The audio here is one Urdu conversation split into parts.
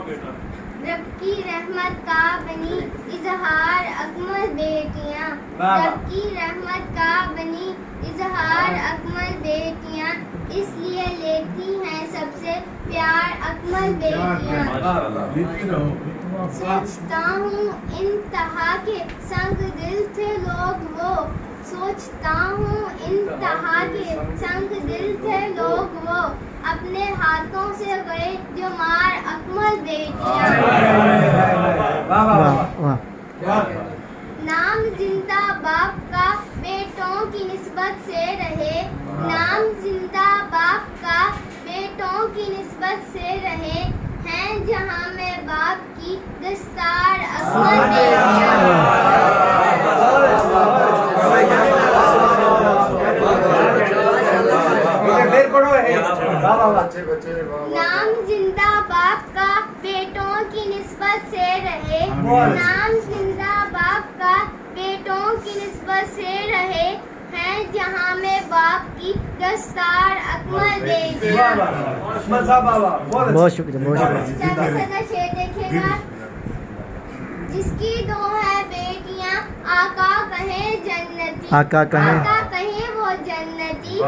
رب کی رحمت کا بنی اظہار اکمل بیٹیاں، رب کی رحمت کا بنی اظہار اکمل بیٹیاں، اس لیے لیتی ہیں سب سے پیار اکمل بیٹیاں۔ سوچتا ہوں انتہا کے سنگ دل تھے لوگ وہ، سوچتا ہوں انتہا کے سنگ دل تھے لوگ وہ، اپنے ہاتھوں سے گئے جو مار اکمل بیٹیاں۔ نام زندہ باپ کا بیٹوں کی نسبت سے رہے، نام زندہ باپ کا بیٹوں کی نسبت سے رہے، ہیں جہاں میں باپ کی دستار اکمل بیٹیاں۔ نام زندہ باپ کا بیٹوں کی نسبت سے رہے، نام زندہ باپ کا بیٹوں کی نسبت سے رہے، ہیں جہاں میں باپ کی دستار اکمل بیٹیاں۔ بہت شکریہ، بہت شکریہ۔ سدا شعر دیکھے گا۔ جس کی دو ہے بیٹیاں آقا کہیں جنتی، آقا کہیں وہ جنتی،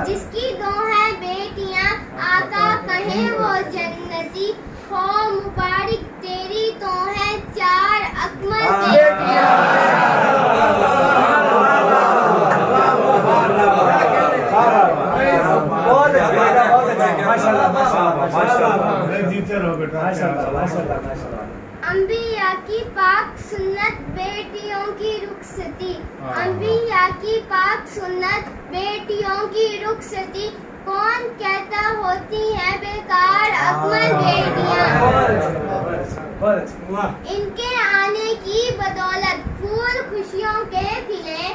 جس کی دو ہے بیٹیاں آقا کہیں وہ جنتی، ہو مبارک تیری تو ہے چار اکمل بیٹیاں۔ انبیاء کی پاک سنت بیٹیوں کی رخصتی، انبیاء کی پاک سنت بیٹیوں کی رخصتی، کون کہتا ہوتی ہیں بیکار اکمل بیٹیاں۔ ان کے آنے کی بدولت پھول خوشیوں کے کھلے،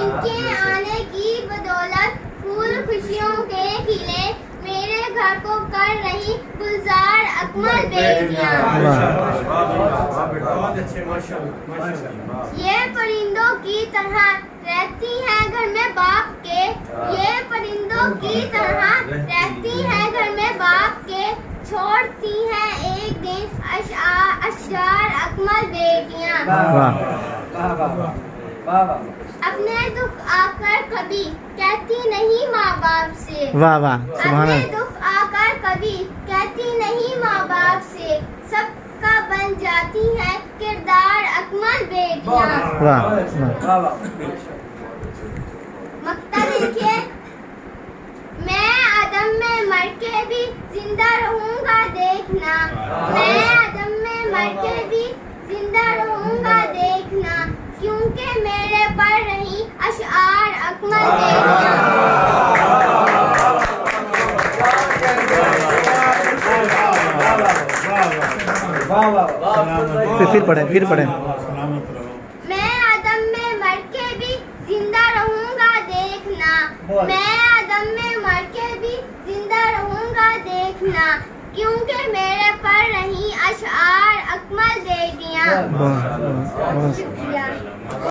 ان کے آنے کی بدولت پھول خوشیوں کے کھلے، میرے گھر کو کر رہی گلزار اکمل بیٹیاں۔ یہ پرندوں کی طرح رہتی ہیں گھر میں باپ کے، یہ پرندوں کی طرح رہتی ہیں گھر میں باپ کے، چھوڑتی ہیں ایک دن اشجار اکمل بیٹیاں۔ اپنے دکھ آ کر کبھی کہتی نہیں ماں باپ سے، واہ واہ، سبحان اپنے اللہ۔ دکھ آ کر کبھی کہتی نہیں ماں باپ سے، سب کا بن جاتی ہے کردار اکمل بیٹیاں۔ واہ مقطع دیکھیے۔ میں عدم میں مر کے بھی زندہ رہوں گا دیکھنا، میں عدم میں مر کے بھی زندہ رہوں گا دیکھنا، کیونکہ میرے پڑھ رہی اشعار اکمل بیٹیاں۔ پھر پڑھیں، پھر پڑھیں۔ میں عدم میں مر کے بھی زندہ رہوں گا دیکھنا، میں عدم میں مر کے بھی زندہ رہوں گا دیکھنا، کیونکہ میرے پڑھ رہی اشعار اکمل بیٹیاں۔ بہت شکریہ۔